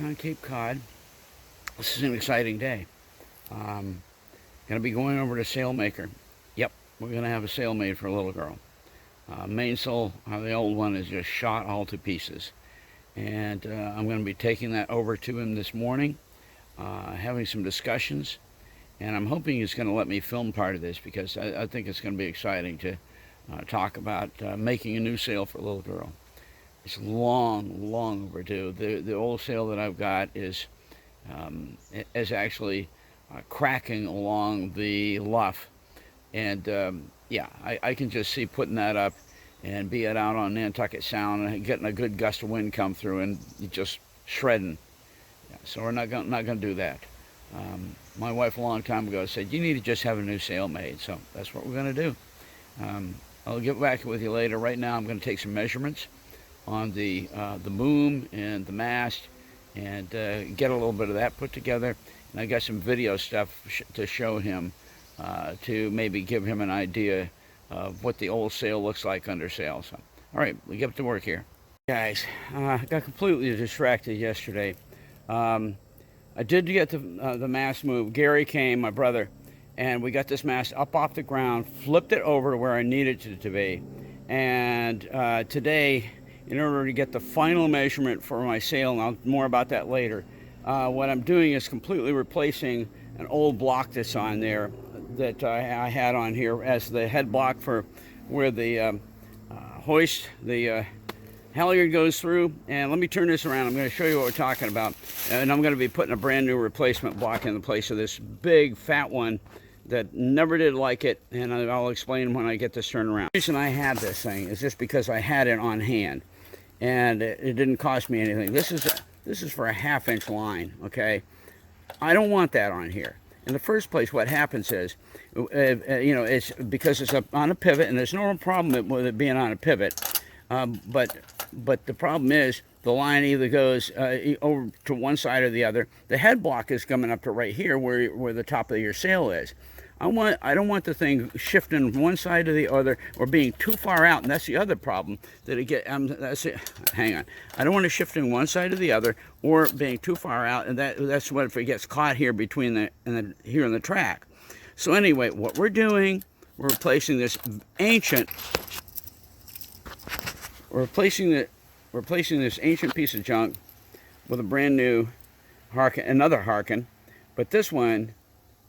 on Cape Cod. This is an exciting day. Going to be going over to Sailmaker. Yep, we're going to have a sail made for a little girl. Mainsail, the old one, is just shot all to pieces. And I'm going to be taking that over to him this morning, having some discussions. And I'm hoping he's going to let me film part of this because I think it's going to be exciting to talk about making a new sail for a little girl. It's long overdue. The old sail that I've got is actually cracking along the luff, and yeah, I can just see putting that up and be it out on Nantucket Sound and getting a good gust of wind come through and just shredding. Yeah, so we're not gonna do that. My wife a long time ago said you need to just have a new sail made, so that's what we're gonna do. I'll get back with you later. Right now I'm going to take some measurements on the boom and the mast and get a little bit of that put together. And I got some video stuff to show him to maybe give him an idea of what the old sail looks like under sail. So, all right, we get to work here. Guys, I got completely distracted yesterday. I did get the mast moved. Gary came, my brother, and we got this mast up off the ground, flipped it over to where I needed it to be. And today, in order to get the final measurement for my sail, and I'll more about that later, what I'm doing is completely replacing an old block that's on there that I had on here as the head block for where the hoist, the halyard goes through. And let me turn this around. I'm going to show you what we're talking about. And I'm going to be putting a brand new replacement block in the place of this big fat one that never did like it, and I'll explain when I get this turned around. The reason I had this thing is just because I had it on hand, and it didn't cost me anything. This is for a 1/2 inch line, okay? I don't want that on here. In the first place, what happens is, you know, it's because it's on a pivot, and there's no problem with it being on a pivot, but the problem is the line either goes over to one side or the other. The head block is coming up to right here where the top of your sail is. I don't want the thing shifting from one side to the other or being too far out, and that's the other problem that it get. That's it. Hang on. I don't want it shifting one side to the other or being too far out, and that's what if it gets caught here between here in the track. So anyway, what we're doing, we're replacing this ancient. We're replacing this ancient piece of junk with a brand new another Harken, but this one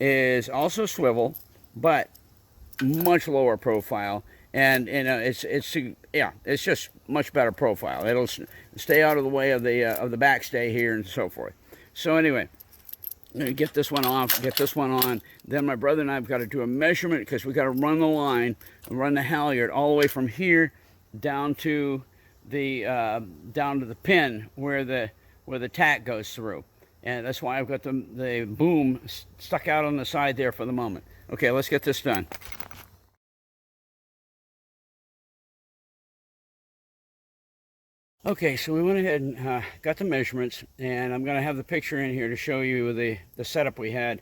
is also swivel, but much lower profile, and it's just much better profile. It'll stay out of the way of the backstay here and so forth. So anyway, I'm gonna get this one off, get this one on. Then my brother and I've got to do a measurement because we got to run the line and run the halyard all the way from here down to the pin where the tack goes through. And that's why I've got the boom stuck out on the side there for the moment. Okay, let's get this done. Okay, so we went ahead and got the measurements, and I'm going to have the picture in here to show you the setup we had.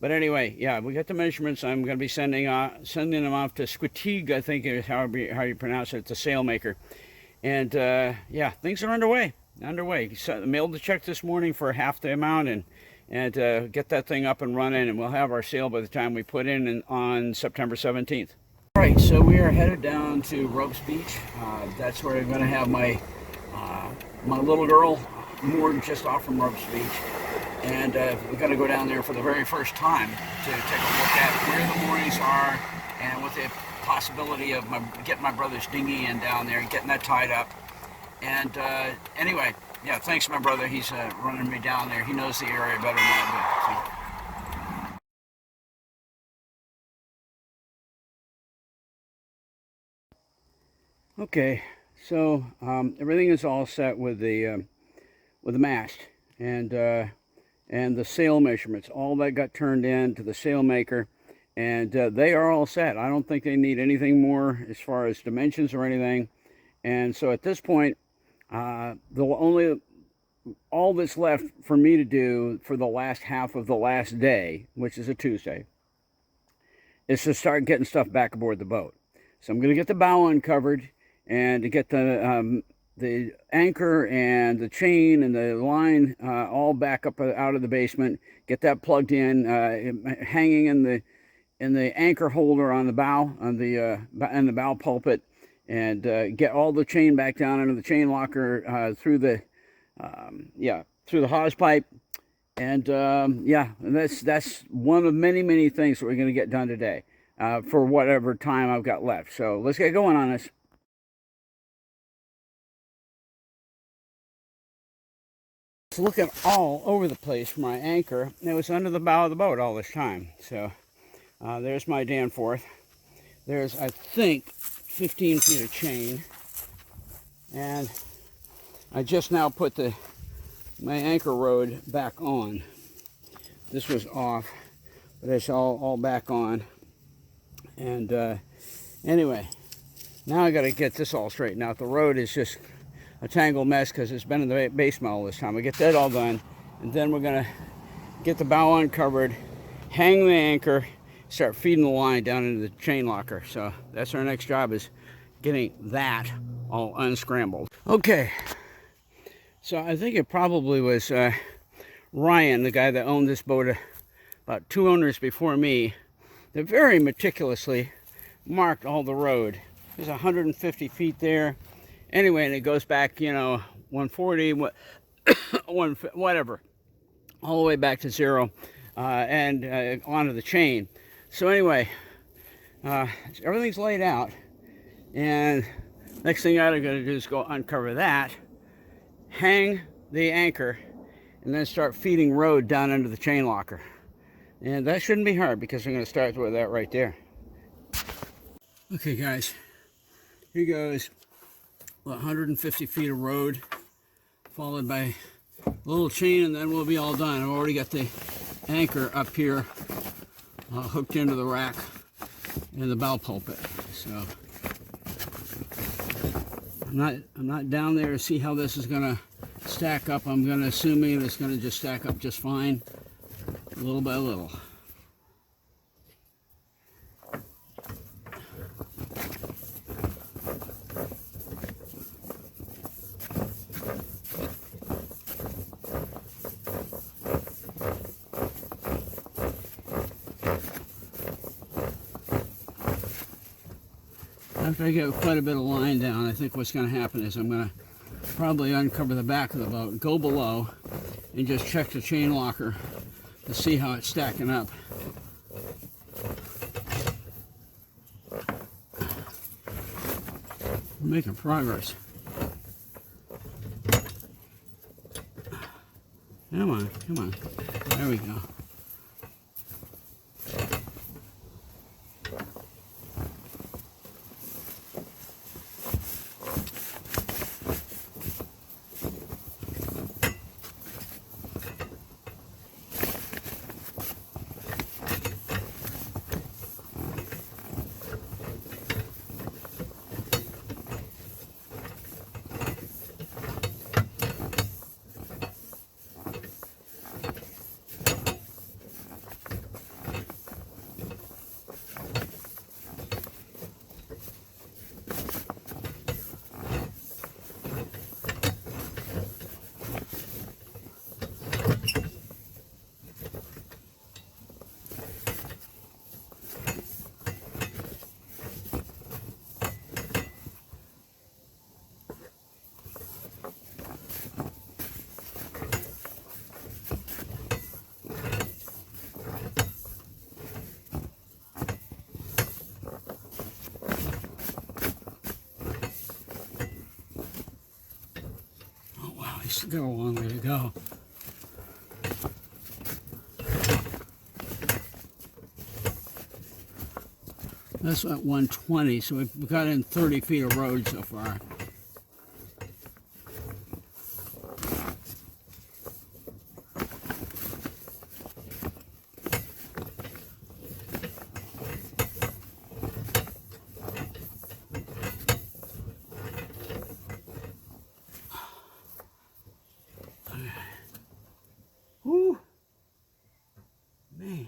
But anyway, yeah, we got the measurements. I'm going to be sending them off to Squetig, I think is how you pronounce it, the Sailmaker. And yeah, things are underway. So, mailed the check this morning for half the amount, and get that thing up and running, and we'll have our sail by the time we put in on September 17th. All right, so we are headed down to Ropes Beach. That's where I'm going to have my little girl moored just off from Ropes Beach. And we're going to go down there for the very first time to take a look at where the moorings are and with the possibility of getting my brother's dinghy in down there and getting that tied up. And anyway, yeah, thanks to my brother. He's running me down there. He knows the area better than I do. So. Okay, so everything is all set with the mast and the sail measurements. All that got turned in to the Sailmaker, and they are all set. I don't think they need anything more as far as dimensions or anything. And so at this point, all that's left for me to do for the last half of the last day, which is a Tuesday, is to start getting stuff back aboard the boat. So I'm going to get the bow uncovered and to get the the anchor and the chain and the line all back up out of the basement. Get that plugged in, hanging in the anchor holder on the bow, on the bow pulpit, and get all the chain back down into the chain locker through the through the hose pipe. And that's one of many things that we're going to get done today for whatever time I've got left. So let's get going on this. It's looking all over the place for my anchor. It was under the bow of the boat all this time. So there's my Danforth. There's, I think, 15 feet of chain. And I just now put my anchor rod back on. This was off, but it's all back on. And anyway, now I got to get this all straightened out. The rod is just a tangled mess because it's been in the basement all this time. I get that all done, and then we're gonna get the bow uncovered, hang the anchor, start feeding the line down into the chain locker. So that's our next job, is getting that all unscrambled. Okay, so I think it probably was Ryan, the guy that owned this boat about 2 owners before me, that very meticulously marked all the road. There's 150 feet there. Anyway, and it goes back, 140, whatever, all the way back to 0 and onto the chain. So anyway, everything's laid out, and next thing I'm going to do is go uncover that, hang the anchor, and then start feeding rod down into the chain locker. And that shouldn't be hard because I'm going to start with that right there. Okay, guys, here goes 150 feet of rod, followed by a little chain, and then we'll be all done. I've already got the anchor up here hooked into the rack in the bow pulpit. So I'm not down there to see how this is going to stack up. I'm going to assuming it's going to just stack up just fine, little by little. After I get quite a bit of line down, I think what's going to happen is I'm going to probably uncover the back of the boat, go below, and just check the chain locker to see how it's stacking up. We're making progress. Come on, come on. There we go. Still got a long way to go. That's at 120, so we've got in 30 feet of road so far. Whew. Man.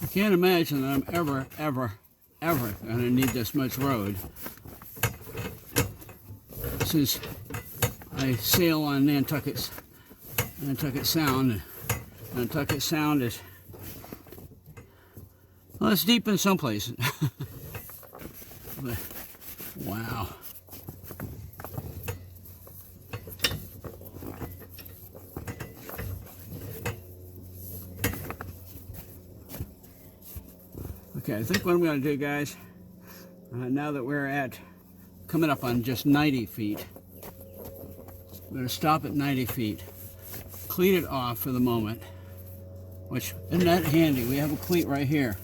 I can't imagine that I'm ever ever going to need this much road, since I sail on Nantucket Sound. Nantucket Sound is, well, it's deep in some places. But, wow. Okay, I think what I'm going to do, guys, now that we're coming up on just 90 feet, I'm going to stop at 90 feet, cleat it off for the moment, which isn't that handy. We have a cleat right here.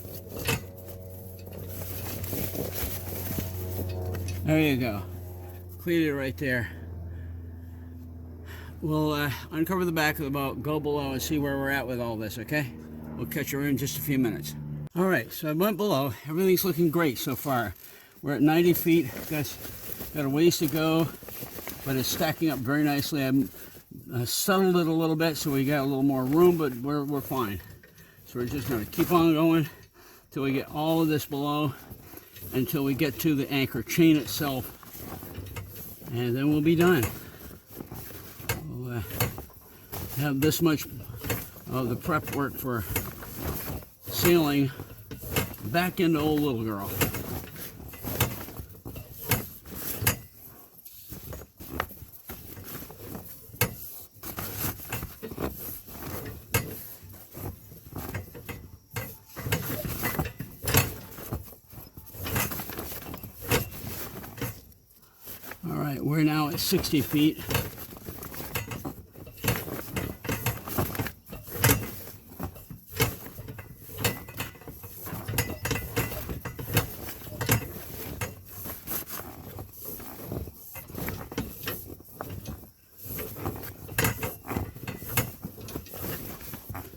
There you go. Cleat it right there. We'll uncover the back of the boat, go below, and see where we're at with all this, okay? We'll catch you in just a few minutes. All right, so I went below. Everything's looking great so far. We're at 90 feet. Got a ways to go, but it's stacking up very nicely. I've settled it a little bit, so we got a little more room, but we're fine. So we're just going to keep on going until we get all of this below, until we get to the anchor chain itself, and then we'll be done. We'll have this much of the prep work for sailing back into old little girl. All right, we're now at 60 feet.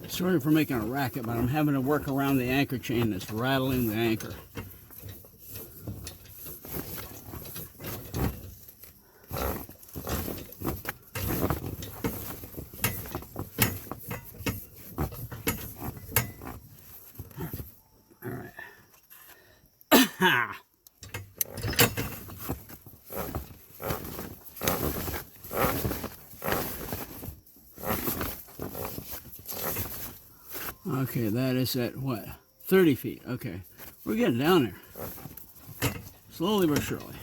Sorry for making a racket, but I'm having to work around the anchor chain that's rattling the anchor. All right. Okay, that is at what? 30 feet. Okay, we're getting down there. Slowly but surely.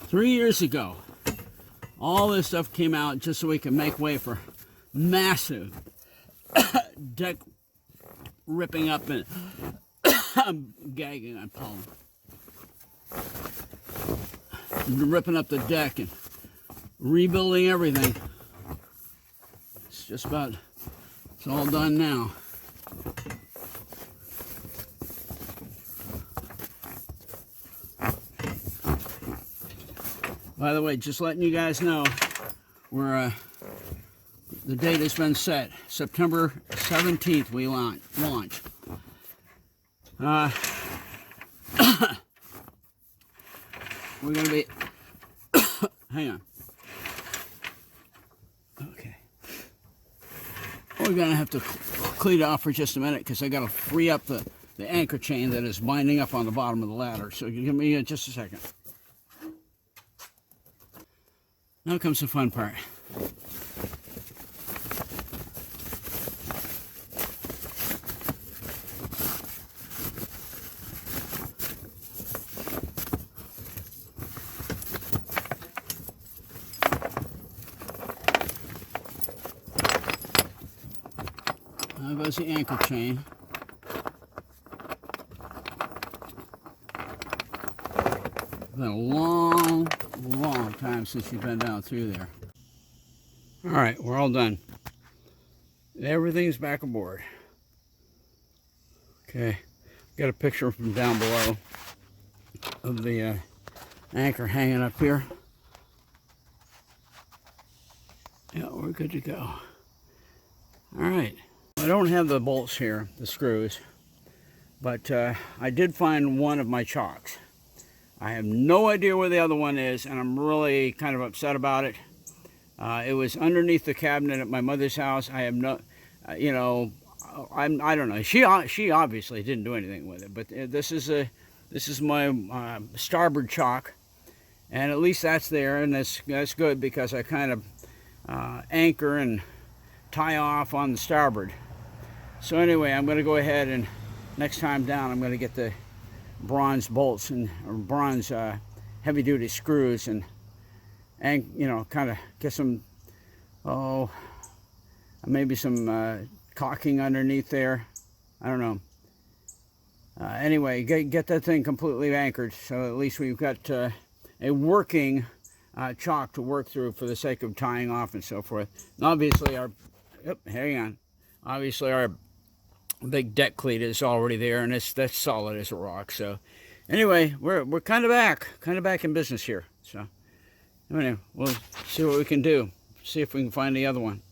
Three years ago, all this stuff came out just so we could make way for massive deck ripping up, and I'm gagging on pollen. Ripping up the deck and rebuilding everything. It's all done now. By the way, just letting you guys know, the date has been set. September 17th we launch. We're going to be, hang on. Okay. We're going to have to cleat off for just a minute because I got to free up the anchor chain that is binding up on the bottom of the ladder. So give me just a second. Now comes the fun part. Now goes the anchor chain. It's been a long time since you've been down through there. All right, we're all done. Everything's back aboard. Okay, got a picture from down below of the anchor hanging up here. Yeah, we're good to go. All right. I don't have the bolts here, the screws, but I did find one of my chocks. I have no idea where the other one is, and I'm really kind of upset about it. It was underneath the cabinet at my mother's house. I have no, you know, I don't know. She obviously didn't do anything with it. But this is my starboard chock, and at least that's there, and that's good because I kind of anchor and tie off on the starboard. So anyway, I'm going to go ahead and next time down, I'm going to get the bronze bolts and or bronze heavy-duty screws and you know, kind of get some maybe some caulking underneath there. I don't know. Anyway, get that thing completely anchored, so at least we've got a working chock to work through for the sake of tying off and so forth. And obviously our, hang on. Obviously our big deck cleat is already there, and that's solid as a rock. So anyway, we're kind of back in business here. So anyway, we'll see what we can do. See if we can find the other one.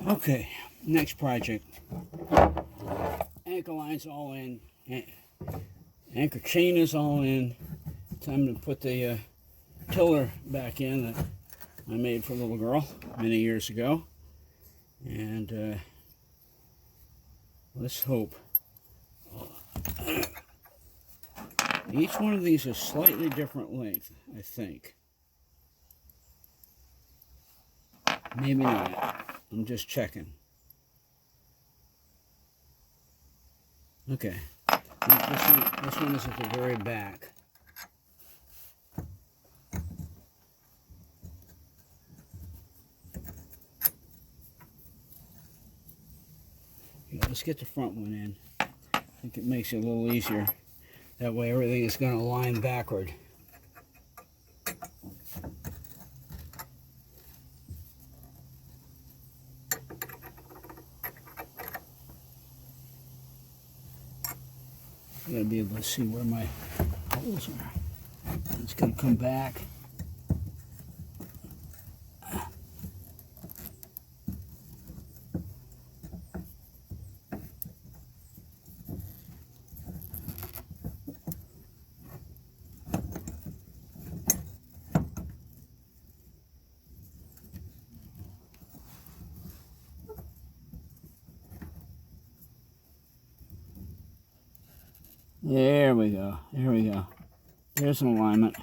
Okay, next project. Anchor line's all in. Anchor chain is all in. Time to put the tiller back in that I made for a little girl many years ago. And let's hope. Each one of these is slightly different length, I think. Maybe not. I'm just checking. Okay. This one is at the very back. Yeah, let's get the front one in. I think it makes it a little easier. That way everything is going to line backward. I gotta be able to see where my holes are. It's gonna come back. There we go. There we go. There's an alignment.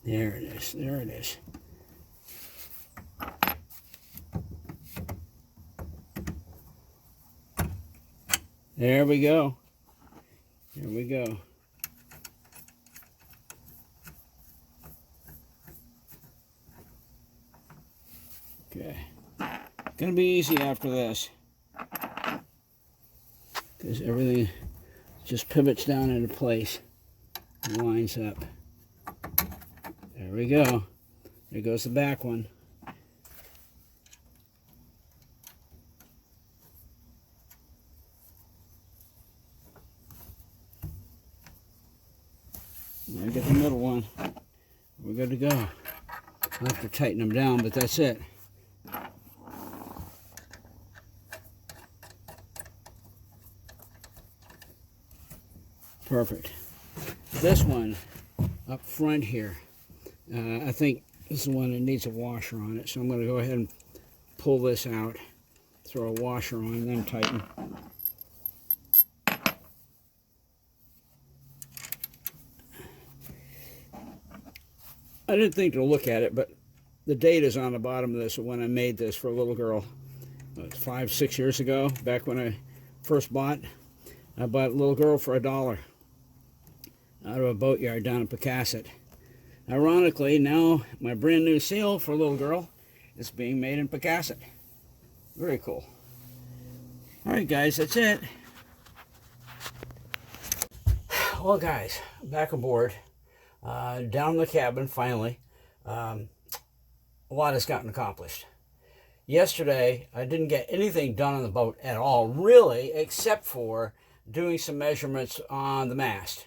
There it is. There it is. There we go. There we go. Okay. Gonna be easy after this, because everything just pivots down into place and lines up. There we go. There goes the back one. Now get the middle one. We're good to go. I'll have to tighten them down, but that's it. Perfect. This one up front here, I think this is the one that needs a washer on it, so I'm going to go ahead and pull this out, throw a washer on, and then tighten. I didn't think to look at it, but the date is on the bottom of this of when I made this for a little girl 5, 6 years ago, back when I first bought. I bought a little girl for $1 out of a boatyard down in Pocasset. Ironically, now my brand new sail for a little girl is being made in Pocasset. Very cool. All right, guys, that's it. Well, guys, back aboard, down in the cabin, finally. A lot has gotten accomplished. Yesterday, I didn't get anything done on the boat at all, really, except for doing some measurements on the mast.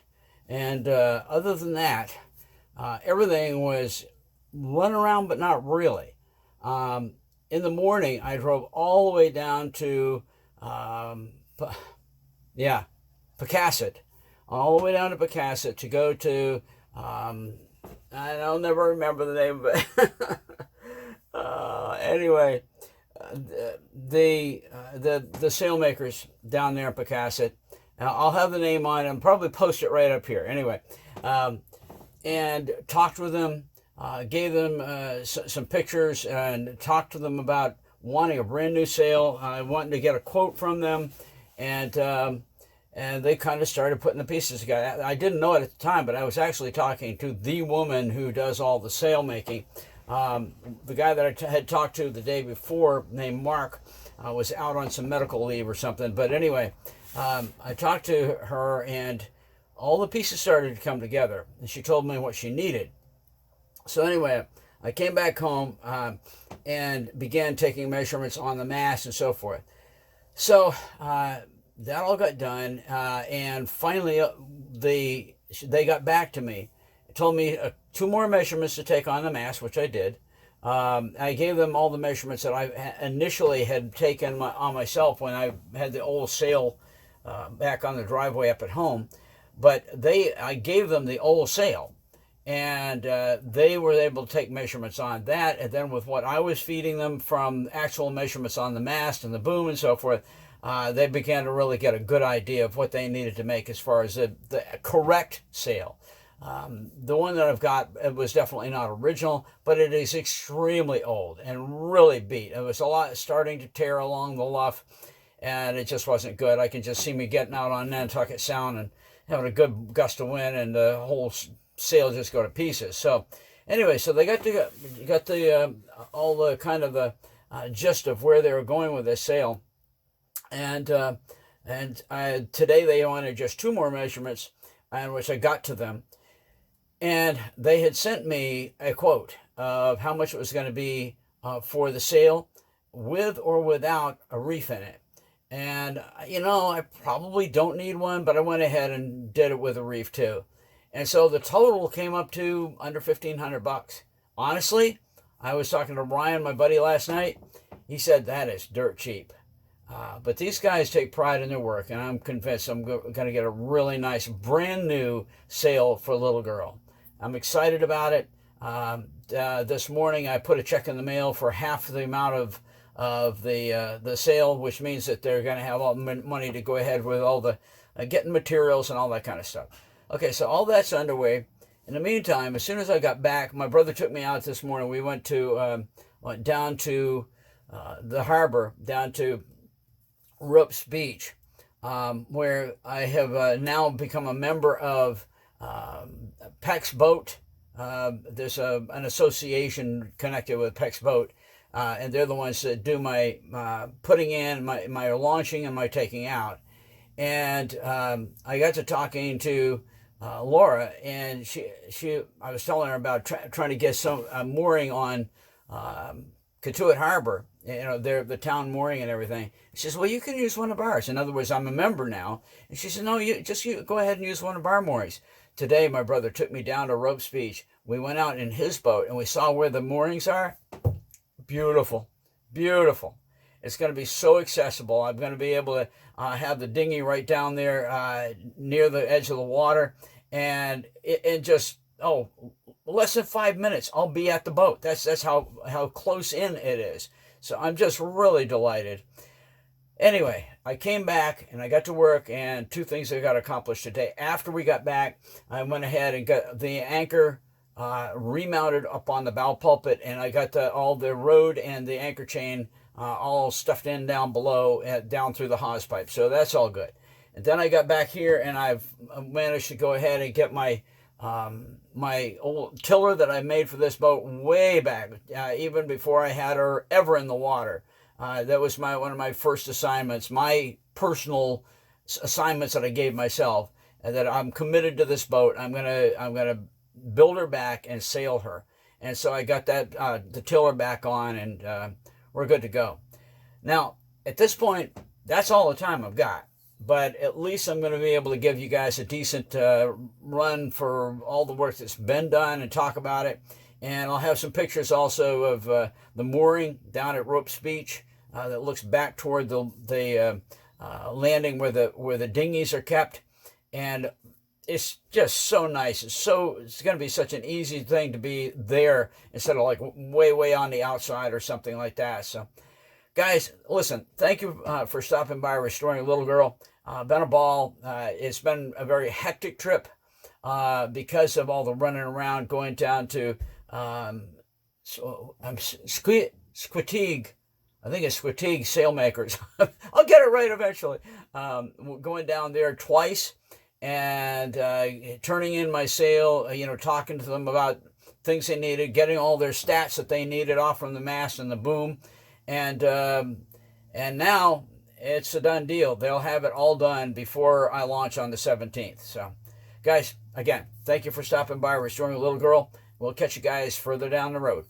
And other than that, everything was running around, but not really. In the morning, I drove all the way down to, Pocasset, all the way down to Pocasset to go to, I'll never remember the name, but anyway, the sailmakers down there in Pocasset. I'll have the name on and probably post it right up here. Anyway, and talked with them, gave them some pictures, and talked to them about wanting a brand new sail, wanting to get a quote from them, and they kind of started putting the pieces together. I didn't know it at the time, but I was actually talking to the woman who does all the sail making. The guy that I had talked to the day before, named Mark, was out on some medical leave or something. But anyway, I talked to her, and all the pieces started to come together, and she told me what she needed. So anyway, I came back home and began taking measurements on the mast and so forth. So that all got done, and finally they got back to me, told me 2 more measurements to take on the mast, which I did. I gave them all the measurements that I initially had taken on myself when I had the old sail back on the driveway up at home. But I gave them the old sail, and they were able to take measurements on that. And then with what I was feeding them from actual measurements on the mast and the boom and so forth, they began to really get a good idea of what they needed to make as far as the correct sail. The one that I've got, it was definitely not original, but it is extremely old and really beat. It was a lot starting to tear along the luff, and it just wasn't good. I can just see me getting out on Nantucket Sound and having a good gust of wind, and the whole sail just go to pieces. So anyway, so they got the all the kind of the gist of where they were going with this sail, and today they wanted just 2 more measurements, and which I got to them. And they had sent me a quote of how much it was going to be for the sail, with or without a reef in it. And, I probably don't need one, but I went ahead and did it with a reef too. And so the total came up to under $1,500. Honestly, I was talking to Ryan, my buddy, last night. He said that is dirt cheap. But these guys take pride in their work, and I'm convinced I'm going to get a really nice, brand new sail for a little girl. I'm excited about it. This morning I put a check in the mail for half the amount of the sail, which means that they're going to have all the money to go ahead with all the getting materials and all that kind of stuff. Okay, so all that's underway. In the meantime, as soon as I got back, my brother took me out this morning. We went down to the harbor, down to Ropes Beach, where I have now become a member of Peck's Boat. There's an association connected with Peck's Boat, and they're the ones that do my putting in, my launching, and my taking out. And I got to talking to Laura, and I was telling her about trying to get some mooring on Katuitt Harbor, the town mooring and everything. She says, well, you can use one of ours. In other words, I'm a member now. And she said, no, you go ahead and use one of our moorings. Today, my brother took me down to Ropes Beach. We went out in his boat, and we saw where the moorings are. Beautiful, beautiful. It's going to be so accessible. I'm going to be able to have the dinghy right down there near the edge of the water. And it just, less than 5 minutes, I'll be at the boat. That's how close in it is. So I'm just really delighted. Anyway, I came back and I got to work, and 2 things I got accomplished today. After we got back, I went ahead and got the anchor remounted up on the bow pulpit, and I got all the rode and the anchor chain all stuffed in down below, down through the hawse pipe. So that's all good. And then I got back here, and I've managed to go ahead and get my old tiller that I made for this boat way back, even before I had her ever in the water. That was one of my first assignments, my personal assignments that I gave myself, and that I'm committed to this boat. I'm gonna build her back and sail her. And so I got that the tiller back on, and we're good to go. Now, at this point, that's all the time I've got. But at least I'm going to be able to give you guys a decent run for all the work that's been done and talk about it. And I'll have some pictures also of the mooring down at Ropes Beach that looks back toward the landing where the dinghies are kept. And it's just so nice. It's going to be such an easy thing to be there instead of like way on the outside or something like that. So, guys, listen, thank you for stopping by Restoring a Little Girl. Been a ball. It's been a very hectic trip because of all the running around, going down to Squetig. I think it's Squetig Sailmakers. I'll get it right eventually. Going down there twice and turning in my sail, talking to them about things they needed, getting all their stats that they needed off from the mast and the boom. And now it's a done deal. They'll have it all done before I launch on the 17th. So, guys, again, thank you for stopping by Restoring a Little Girl. We'll catch you guys further down the road.